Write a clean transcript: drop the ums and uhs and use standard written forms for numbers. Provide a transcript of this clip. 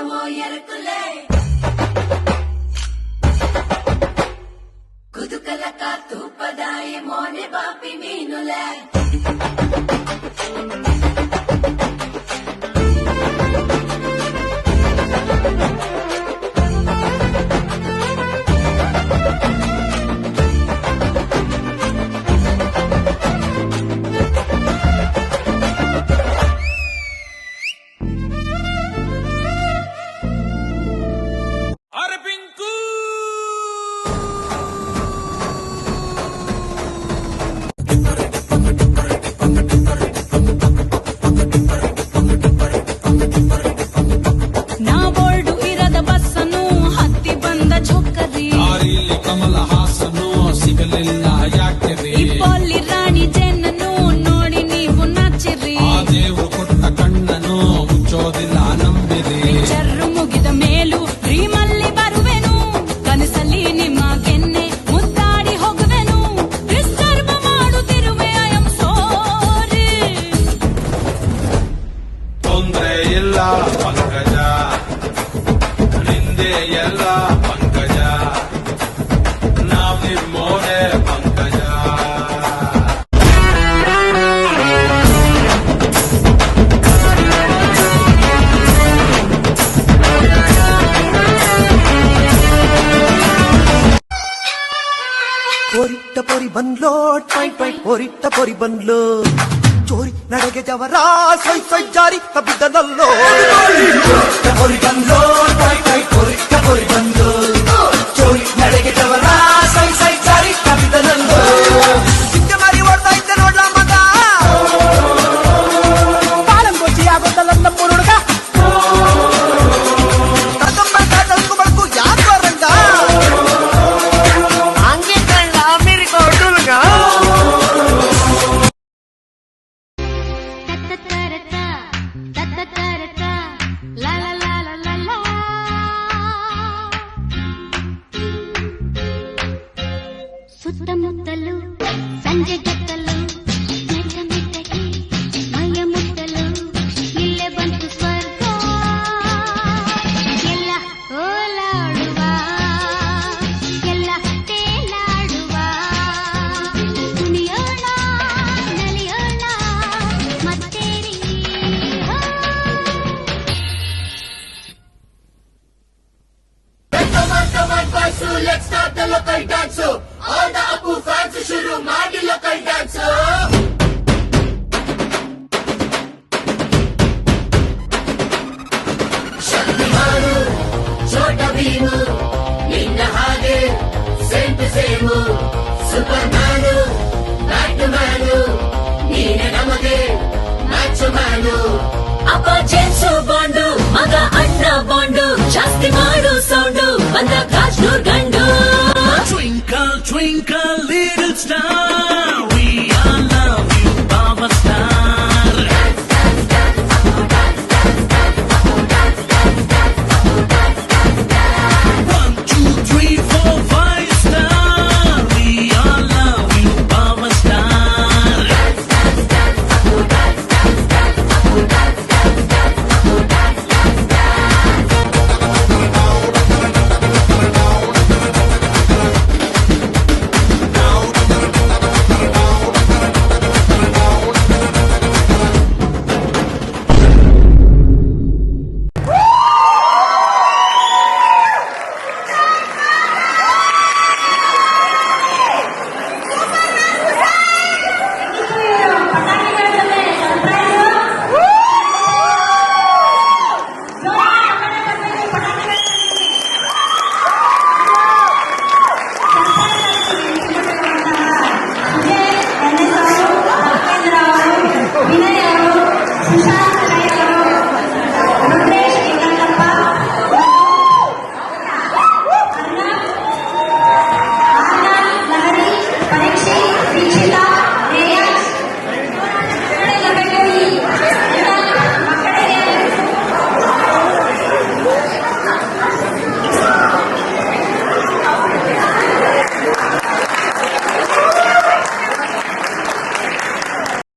కొంచెమో ఎరుకులే కుదుకలక తూపదాయి మోనే బాపి మీనులే ಕಮಲ ಹಾಸನು ಸಿಗಲಿಲ್ಲ ಯಾಕೆ ಪೊಲ್ಲಿ ರಾಣಿ ಜೆನ್ನನು ನೋಡಿ ನೀವು ನಾಚಿರಿ ಆ ದೇವ್ರು ಕೊಟ್ಟ ಕಣ್ಣನು ಮುಚ್ಚೋದಿಲ್ಲ ನಂಬಿರಿ ಚರ್ರು ಮುಗಿದ ಮೇಲೂ ಡ್ರೀಮಲ್ಲಿ ಬರುವೆನು ಕನಸಲ್ಲಿ ನಿಮ್ಮ ಕೆನ್ನೆ ಮುದ್ದಾಡಿ ಹೋಗುವೆನು ಡಿಸ್ಟರ್ಬ್ ಮಾಡುತ್ತಿರುವೆ ಐ ಆಮ್ ಸಾರಿ ತೊಂದ್ರೆ ಇಲ್ಲ ಪಂಕಜ ನಿಂದೆ ಎಲ್ಲ ಪಂಕಜ ನಾವ್ ನಿಮ್ಮೋನೆ ಪಂಕಜ ಪೊರಿಟ್ಟ ಪೊರಿ ಬಂದ್ಲೋ ಟೈ ಟೈ ಪೊರಿಟ್ಟ ಪೊರಿ ಬಂದ್ಲು ಚೋರಿ ನಡೆಗೆ ಜವರ ಸೊಯ್ ಸೊಯ್ ಜಾರಿ ತಬ್ಬಿದ್ದನಲ್ಲೋ ಪೊರಿ ಬಂದ್ಲೋ ಟೈ ಟೈ ಪೊರಿಟ್ಟ ಪೊರಿ ಬಂದ್ಲು ಚೋರಿ ನಡೆಗೆ ಜವರ ಸೊಯ್ ಸೊಯ್ ಜಾರಿ ತಬ್ಬಿದ್ದನಲ್ಲೋ ಚಿಕ್ಕ ಮಾರಿ ಓಡ್ತಾ ಇದ್ದ ನೋಡ್ಲ ಮಗ ಪಾಲಂ ಕೊಚ್ಚಿ ಆಗೋದಲ್ಲ ನಮ್ಮ ಹುಡುಗ ತಗೊಂಬ ಬಳ್ಕು ಯಾರು ಬರಂಗ ಹಂಗೆ ಕಳ್ಳ ಅಮೆರಿಕ ಹುಡುಗ ಸುತ್ತಮುತ್ತಲು ಸಂಜೆ ಗತ್ತಲು ಮೆಟ್ಟ ಮೆಟ್ಟಗೆ ಮೈಯ ಮುಟ್ಟಲು ಇಲ್ಲೇ ಬಂತು ಸ್ವರ್ಗ ಎಲ್ಲ ಓಲಾಡುವ ಎಲ್ಲ ತೇಲಾಡುವ ಕುಣಿಯೋಣ ನಲಿಯೋಣ ಮತ್ತೇರಿ Let's start the local dance. All the Apu fans shuru ಮಾಡಿ local dance. ಶಕ್ತಿಮಾನು ಛೋಟ ಭೀಮು ನಿನ್ನ ಹಾಗೆ same to same superman batman ನೀನೆ ನಮಗೆ ಮ್ಯಾಚ್ ಮ್ಯಾನು ಅಪ್ಪ ಜೇಮ್ಸು ಬಾಂಡು ಮಗ ಅಣ್ಣ ಬಾಂಡು ಜಾಸ್ತಿ ಮಾಡು